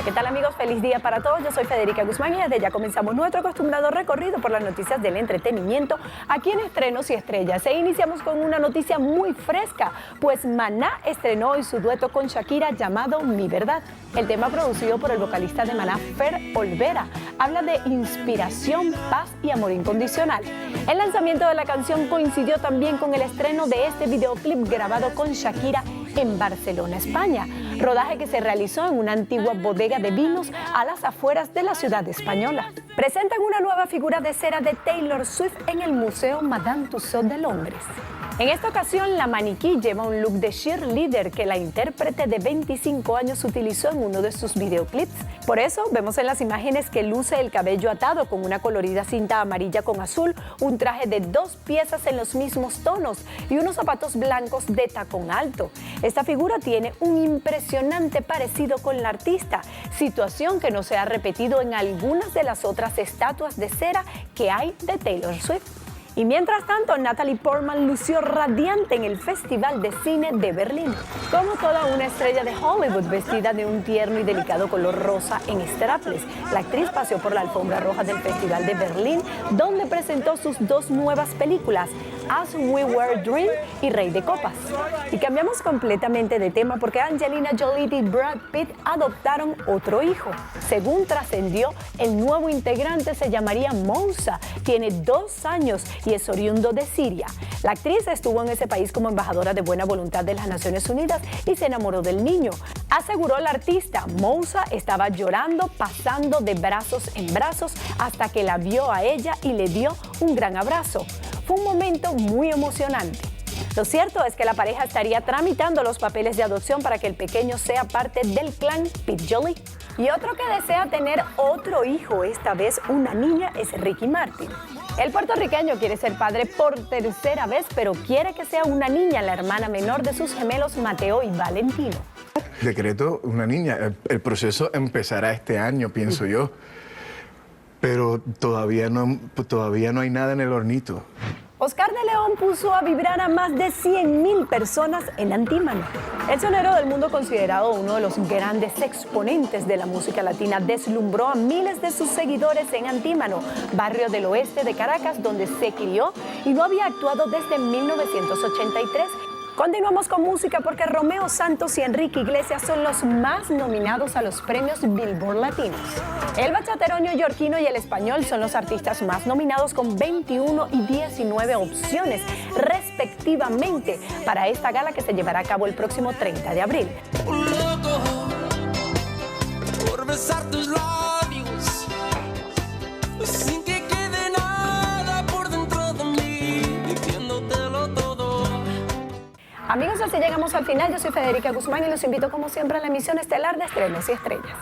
¿Qué tal, amigos? Feliz día para todos. Yo soy Federica Guzmán y desde ya comenzamos nuestro acostumbrado recorrido por las noticias del entretenimiento aquí en Estrenos y Estrellas. E iniciamos con una noticia muy fresca, pues Maná estrenó hoy su dueto con Shakira llamado Mi Verdad. El tema, producido por el vocalista de Maná, Fer Olvera, habla de inspiración, paz y amor incondicional. El lanzamiento de la canción coincidió también con el estreno de este videoclip grabado con Shakira en Barcelona, España, rodaje que se realizó en una antigua bodega de vinos a las afueras de la ciudad española. Presentan una nueva figura de cera de Taylor Swift en el Museo Madame Tussauds de Londres. En esta ocasión, la maniquí lleva un look de cheerleader que la intérprete de 25 años utilizó en uno de sus videoclips. Por eso, vemos en las imágenes que luce el cabello atado con una colorida cinta amarilla con azul, un traje de 2 piezas en los mismos tonos y unos zapatos blancos de tacón alto. Esta figura tiene un impresionante parecido con la artista, situación que no se ha repetido en algunas de las otras estatuas de cera que hay de Taylor Swift. Y mientras tanto, Natalie Portman lució radiante en el Festival de Cine de Berlín. Como toda una estrella de Hollywood vestida de un tierno y delicado color rosa en strapless, la actriz paseó por la alfombra roja del Festival de Berlín, donde presentó sus 2 nuevas películas, As We Were Dream y Rey de Copas. Y cambiamos completamente de tema porque Angelina Jolie y Brad Pitt adoptaron otro hijo. Según trascendió, el nuevo integrante se llamaría Moussa, tiene 2 años y es oriundo de Siria. La actriz estuvo en ese país como embajadora de buena voluntad de las Naciones Unidas y se enamoró del niño. Aseguró la artista, Moussa estaba llorando, pasando de brazos en brazos hasta que la vio a ella y le dio un gran abrazo. Fue un momento muy emocionante. Lo cierto es que la pareja estaría tramitando los papeles de adopción para que el pequeño sea parte del clan Pitt-Jolie. Y otro que desea tener otro hijo, esta vez una niña, es Ricky Martin. El puertorriqueño quiere ser padre por 3ª vez, pero quiere que sea una niña, la hermana menor de sus gemelos Mateo y Valentino. Decreto una niña. El proceso empezará este año, pienso yo. Pero todavía no hay nada en el hornito. Oscar de León puso a vibrar a más de 100,000 personas en Antímano. El sonero del mundo, considerado uno de los grandes exponentes de la música latina, deslumbró a miles de sus seguidores en Antímano, barrio del oeste de Caracas, donde se crió y no había actuado desde 1983. Continuamos con música porque Romeo Santos y Enrique Iglesias son los más nominados a los premios Billboard Latinos. El bachatero neoyorquino y el español son los artistas más nominados con 21 y 19 opciones, respectivamente, para esta gala que se llevará a cabo el próximo 30 de abril. Loco por besar tus labios, sin que quede nada por dentro de mí, diciéndotelo todo. Amigos, así llegamos al final. Yo soy Federica Guzmán y los invito como siempre a la emisión estelar de Estrenos y Estrellas.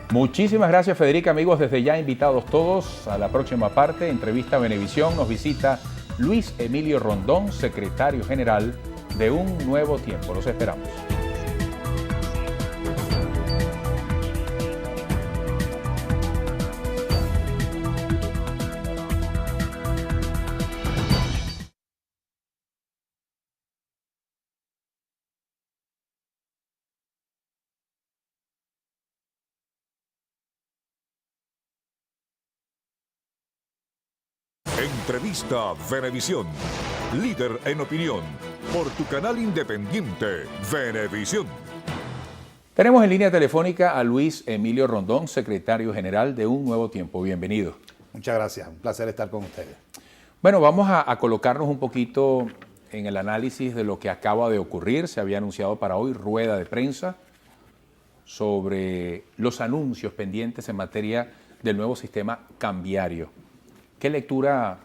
Muchísimas gracias, Federica. Amigos, desde ya invitados todos a la próxima parte. Entrevista Venevisión. Nos visita Luis Emilio Rondón, secretario general de Un Nuevo Tiempo. Los esperamos. Entrevista Venevisión. Líder en opinión. Por tu canal independiente, Venevisión. Tenemos en línea telefónica a Luis Emilio Rondón, secretario general de Un Nuevo Tiempo. Bienvenido. Muchas gracias. Un placer estar con ustedes. Bueno, vamos a colocarnos un poquito en el análisis de lo que acaba de ocurrir. Se había anunciado para hoy rueda de prensa sobre los anuncios pendientes en materia del nuevo sistema cambiario. ¿Qué lectura,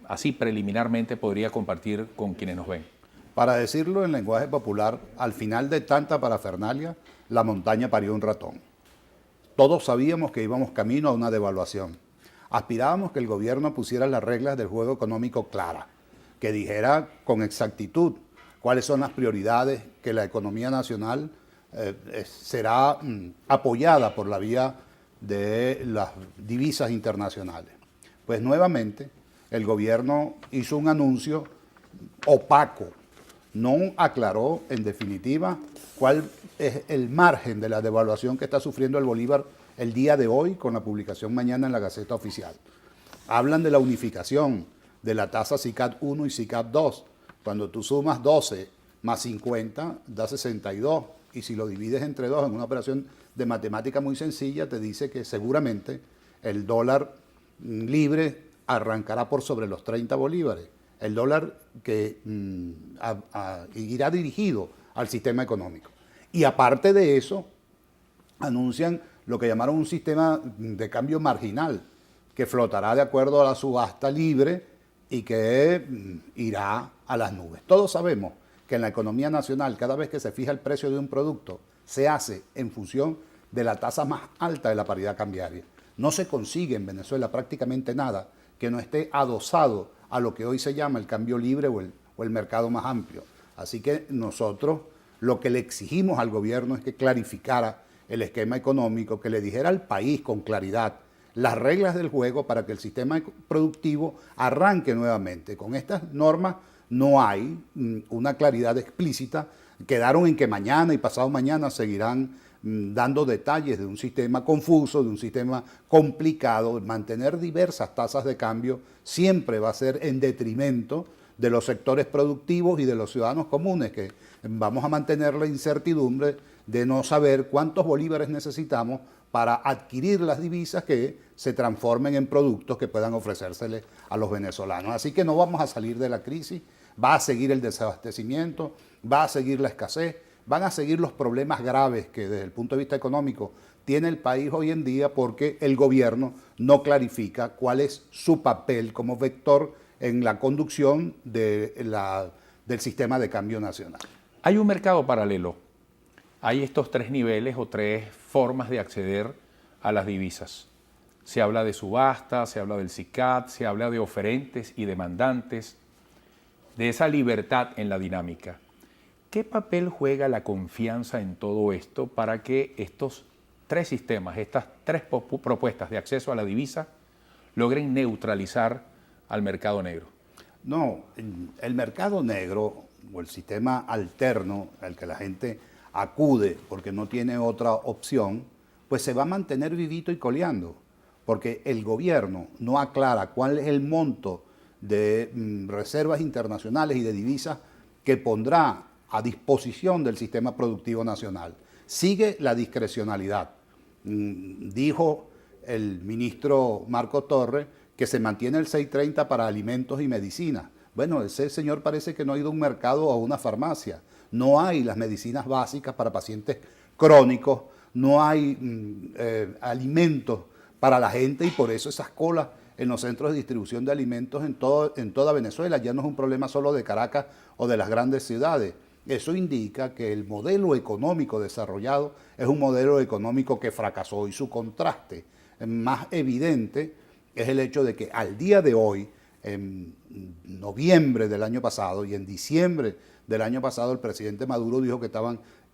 así preliminarmente, podría compartir con quienes nos ven? Para decirlo en lenguaje popular, al final de tanta parafernalia, la montaña parió un ratón. Todos sabíamos que íbamos camino a una devaluación. Aspirábamos que el gobierno pusiera las reglas del juego económico claras, que dijera con exactitud cuáles son las prioridades, que la economía nacional será apoyada por la vía de las divisas internacionales. Pues nuevamente el gobierno hizo un anuncio opaco, no aclaró en definitiva cuál es el margen de la devaluación que está sufriendo el bolívar el día de hoy con la publicación mañana en la Gaceta Oficial. Hablan de la unificación de la tasa SICAD 1 y SICAD 2. Cuando tú sumas 12 más 50 da 62 y si lo divides entre 2 en una operación de matemática muy sencilla te dice que seguramente el dólar libre arrancará por sobre los 30 bolívares. El dólar que irá dirigido al sistema económico. Y aparte de eso, anuncian lo que llamaron un sistema de cambio marginal, que flotará de acuerdo a la subasta libre y que irá a las nubes. Todos sabemos que en la economía nacional, cada vez que se fija el precio de un producto, se hace en función de la tasa más alta de la paridad cambiaria. No se consigue en Venezuela prácticamente nada que no esté adosado a lo que hoy se llama el cambio libre o el mercado más amplio. Así que nosotros lo que le exigimos al gobierno es que clarificara el esquema económico, que le dijera al país con claridad las reglas del juego para que el sistema productivo arranque nuevamente. Con estas normas no hay una claridad explícita. Quedaron en que mañana y pasado mañana seguirán dando detalles de un sistema confuso, de un sistema complicado. Mantener diversas tasas de cambio siempre va a ser en detrimento de los sectores productivos y de los ciudadanos comunes, que vamos a mantener la incertidumbre de no saber cuántos bolívares necesitamos para adquirir las divisas que se transformen en productos que puedan ofrecérseles a los venezolanos. Así que no vamos a salir de la crisis, va a seguir el desabastecimiento, va a seguir la escasez, van a seguir los problemas graves que desde el punto de vista económico tiene el país hoy en día porque el gobierno no clarifica cuál es su papel como vector en la conducción del sistema de cambio nacional. Hay un mercado paralelo. Hay estos tres niveles o tres formas de acceder a las divisas. Se habla de subasta, se habla del SICAD, se habla de oferentes y demandantes, de esa libertad en la dinámica. ¿Qué papel juega la confianza en todo esto para que estos tres sistemas, estas tres propuestas de acceso a la divisa, logren neutralizar al mercado negro? No, el mercado negro o el sistema alterno al que la gente acude porque no tiene otra opción, pues se va a mantener vivito y coleando, porque el gobierno no aclara cuál es el monto de reservas internacionales y de divisas que pondrá a disposición del sistema productivo nacional. Sigue la discrecionalidad. Dijo el ministro Marco Torres que se mantiene el 630 para alimentos y medicinas. Bueno, ese señor parece que no ha ido a un mercado o a una farmacia. No hay las medicinas básicas para pacientes crónicos, no hay alimentos para la gente y por eso esas colas en los centros de distribución de alimentos en toda Venezuela. Ya no es un problema solo de Caracas o de las grandes ciudades. Eso indica que el modelo económico desarrollado es un modelo económico que fracasó y su contraste más evidente es el hecho de que al día de hoy, en noviembre del año pasado y en diciembre del año pasado, el presidente Maduro dijo que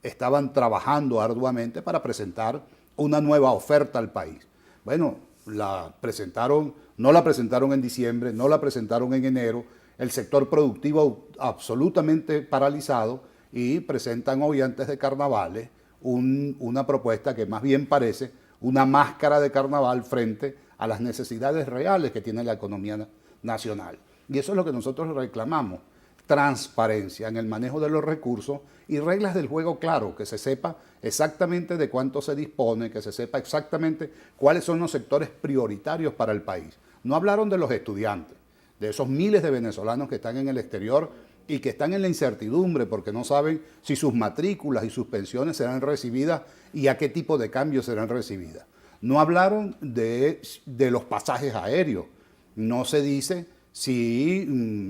estaban trabajando arduamente para presentar una nueva oferta al país. Bueno, no la presentaron en diciembre, no la presentaron en enero, el sector productivo absolutamente paralizado y presentan hoy antes de carnavales una propuesta que más bien parece una máscara de carnaval frente a las necesidades reales que tiene la economía nacional. Y eso es lo que nosotros reclamamos, transparencia en el manejo de los recursos y reglas del juego claro, que se sepa exactamente de cuánto se dispone, que se sepa exactamente cuáles son los sectores prioritarios para el país. No hablaron de los estudiantes, de esos miles de venezolanos que están en el exterior y que están en la incertidumbre porque no saben si sus matrículas y sus pensiones serán recibidas y a qué tipo de cambios serán recibidas. No hablaron de los pasajes aéreos. No se dice si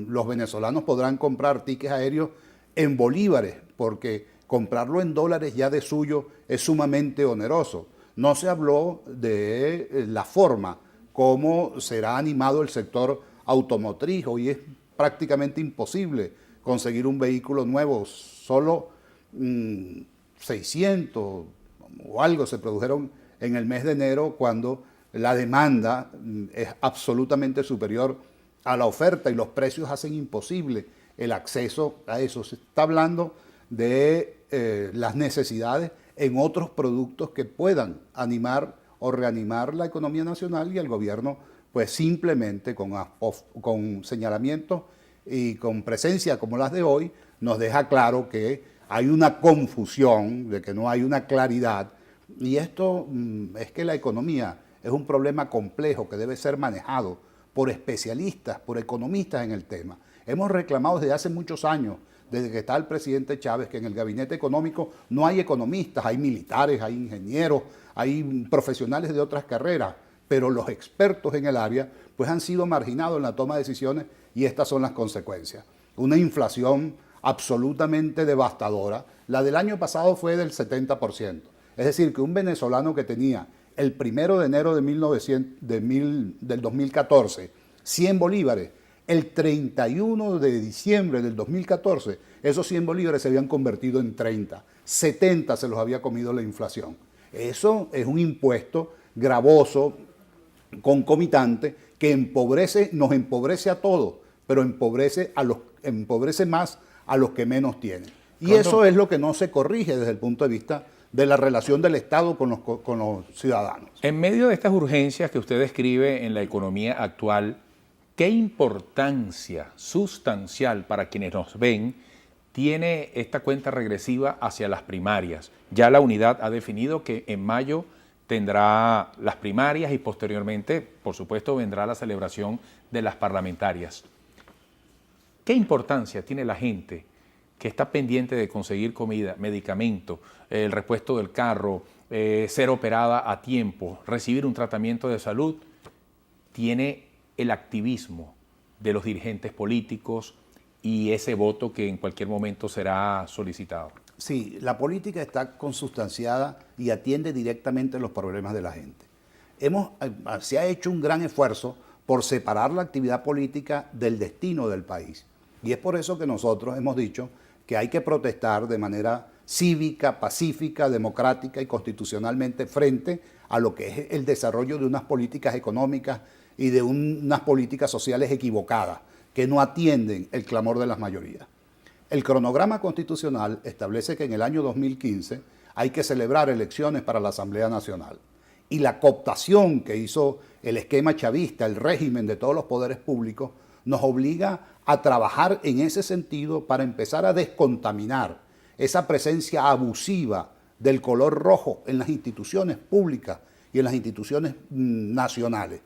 los venezolanos podrán comprar tickets aéreos en bolívares, porque comprarlo en dólares ya de suyo es sumamente oneroso. No se habló de la forma como será animado el sector automotriz. Hoy es prácticamente imposible conseguir un vehículo nuevo. Solo 600 o algo se produjeron en el mes de enero cuando la demanda es absolutamente superior a la oferta y los precios hacen imposible el acceso a eso. Se está hablando de las necesidades en otros productos que puedan animar o reanimar la economía nacional, y el gobierno pues simplemente con señalamientos y con presencia como las de hoy nos deja claro que hay una confusión, de que no hay una claridad, y esto es que la economía es un problema complejo que debe ser manejado por especialistas, por economistas en el tema. Hemos reclamado desde hace muchos años, desde que está el presidente Chávez, que en el gabinete económico no hay economistas, hay militares, hay ingenieros, hay profesionales de otras carreras, pero los expertos en el área pues han sido marginados en la toma de decisiones, y estas son las consecuencias. Una inflación absolutamente devastadora. La del año pasado fue del 70%. Es decir, que un venezolano que tenía el 1 de enero del 2014 100 bolívares, el 31 de diciembre del 2014, esos 100 bolívares se habían convertido en 30. 70 se los había comido la inflación. Eso es un impuesto gravoso, concomitante, que nos empobrece a todos, pero empobrece más a los que menos tienen. Y eso es lo que no se corrige desde el punto de vista de la relación del Estado con los ciudadanos. En medio de estas urgencias que usted describe en la economía actual, ¿qué importancia sustancial para quienes nos ven tiene esta cuenta regresiva hacia las primarias? Ya la unidad ha definido que en mayo tendrá las primarias y posteriormente, por supuesto, vendrá la celebración de las parlamentarias. ¿Qué importancia tiene la gente que está pendiente de conseguir comida, medicamento, el repuesto del carro, ser operada a tiempo, recibir un tratamiento de salud? Tiene el activismo de los dirigentes políticos y ese voto que en cualquier momento será solicitado. Sí, la política está consustanciada y atiende directamente los problemas de la gente. Se ha hecho un gran esfuerzo por separar la actividad política del destino del país. Y es por eso que nosotros hemos dicho que hay que protestar de manera cívica, pacífica, democrática y constitucionalmente frente a lo que es el desarrollo de unas políticas económicas y de unas políticas sociales equivocadas, que no atienden el clamor de las mayorías. El cronograma constitucional establece que en el año 2015 hay que celebrar elecciones para la Asamblea Nacional. Y la cooptación que hizo el esquema chavista, el régimen de todos los poderes públicos, nos obliga a trabajar en ese sentido para empezar a descontaminar esa presencia abusiva del color rojo en las instituciones públicas y en las instituciones nacionales.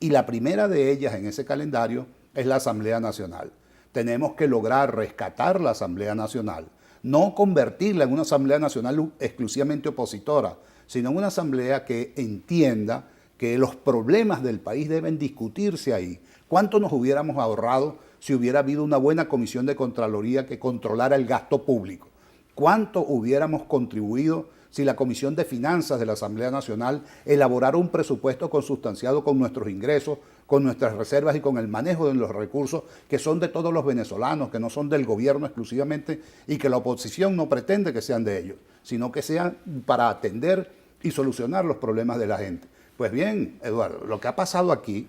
Y la primera de ellas en ese calendario es la Asamblea Nacional. Tenemos que lograr rescatar la Asamblea Nacional, no convertirla en una Asamblea Nacional exclusivamente opositora, sino en una asamblea que entienda que los problemas del país deben discutirse ahí. ¿Cuánto nos hubiéramos ahorrado si hubiera habido una buena comisión de Contraloría que controlara el gasto público? ¿Cuánto hubiéramos contribuido si la Comisión de Finanzas de la Asamblea Nacional elaborara un presupuesto consustanciado con nuestros ingresos, con nuestras reservas y con el manejo de los recursos que son de todos los venezolanos, que no son del gobierno exclusivamente y que la oposición no pretende que sean de ellos, sino que sean para atender y solucionar los problemas de la gente? Pues bien, Eduardo, lo que ha pasado aquí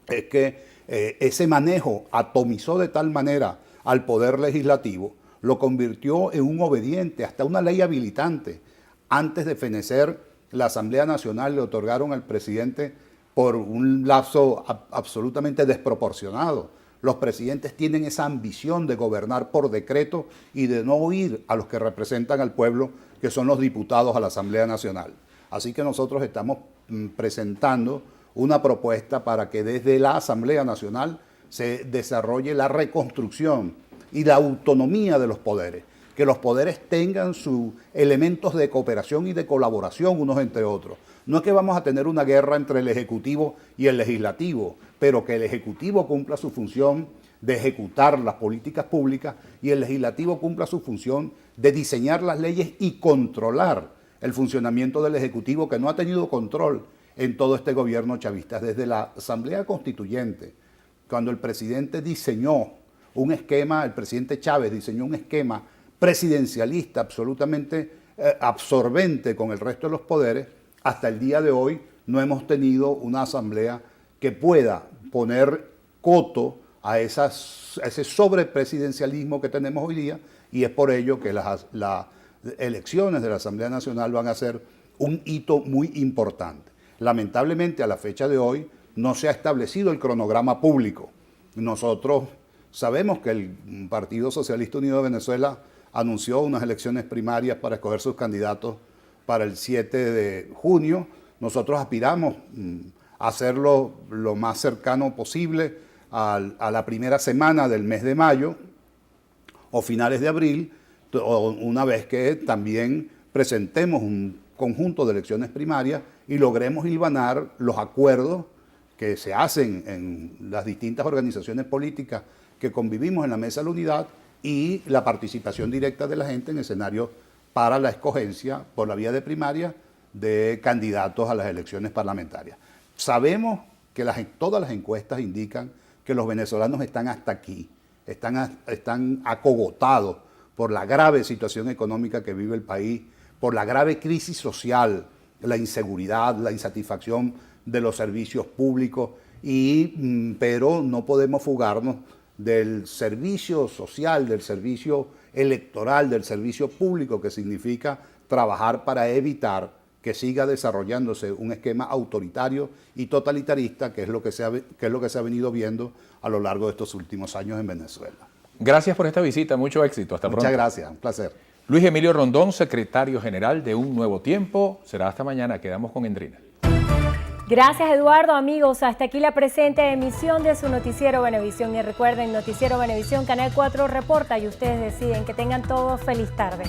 es que ese manejo atomizó de tal manera al Poder Legislativo, lo convirtió en un obediente, hasta una ley habilitante. Antes de fenecer, la Asamblea Nacional le otorgaron al presidente por un lapso absolutamente desproporcionado. Los presidentes tienen esa ambición de gobernar por decreto y de no oír a los que representan al pueblo, que son los diputados a la Asamblea Nacional. Así que nosotros estamos presentando una propuesta para que desde la Asamblea Nacional se desarrolle la reconstrucción y la autonomía de los poderes, que los poderes tengan sus elementos de cooperación y de colaboración unos entre otros. No es que vamos a tener una guerra entre el Ejecutivo y el Legislativo, pero que el Ejecutivo cumpla su función de ejecutar las políticas públicas y el Legislativo cumpla su función de diseñar las leyes y controlar el funcionamiento del Ejecutivo, que no ha tenido control en todo este gobierno chavista. Desde la Asamblea Constituyente, cuando el presidente diseñó un esquema, el presidente Chávez diseñó un esquema presidencialista absolutamente absorbente con el resto de los poderes, hasta el día de hoy no hemos tenido una asamblea que pueda poner coto a ese sobrepresidencialismo que tenemos hoy día, y es por ello que las elecciones de la Asamblea Nacional van a ser un hito muy importante. Lamentablemente, a la fecha de hoy, no se ha establecido el cronograma público. Nosotros sabemos que el Partido Socialista Unido de Venezuela anunció unas elecciones primarias para escoger sus candidatos para el 7 de junio. Nosotros aspiramos a hacerlo lo más cercano posible a la primera semana del mes de mayo o finales de abril, una vez que también presentemos un conjunto de elecciones primarias y logremos hilvanar los acuerdos que se hacen en las distintas organizaciones políticas que convivimos en la Mesa de la Unidad y la participación directa de la gente en escenarios para la escogencia por la vía de primaria de candidatos a las elecciones parlamentarias. Sabemos que todas las encuestas indican que los venezolanos están hasta aquí, están acogotados por la grave situación económica que vive el país, por la grave crisis social, la inseguridad, la insatisfacción de los servicios públicos, pero no podemos fugarnos del servicio social, del servicio electoral, del servicio público, que significa trabajar para evitar que siga desarrollándose un esquema autoritario y totalitarista, que es lo que se ha venido viendo a lo largo de estos últimos años en Venezuela. Gracias por esta visita, mucho éxito, hasta pronto. Muchas gracias, un placer. Luis Emilio Rondón, secretario general de Un Nuevo Tiempo. Será hasta mañana, quedamos con Endrina. Gracias, Eduardo. Amigos, hasta aquí la presente emisión de su Noticiero Venevisión. Y recuerden, Noticiero Venevisión, Canal 4 reporta y ustedes deciden. Que tengan todos feliz tarde.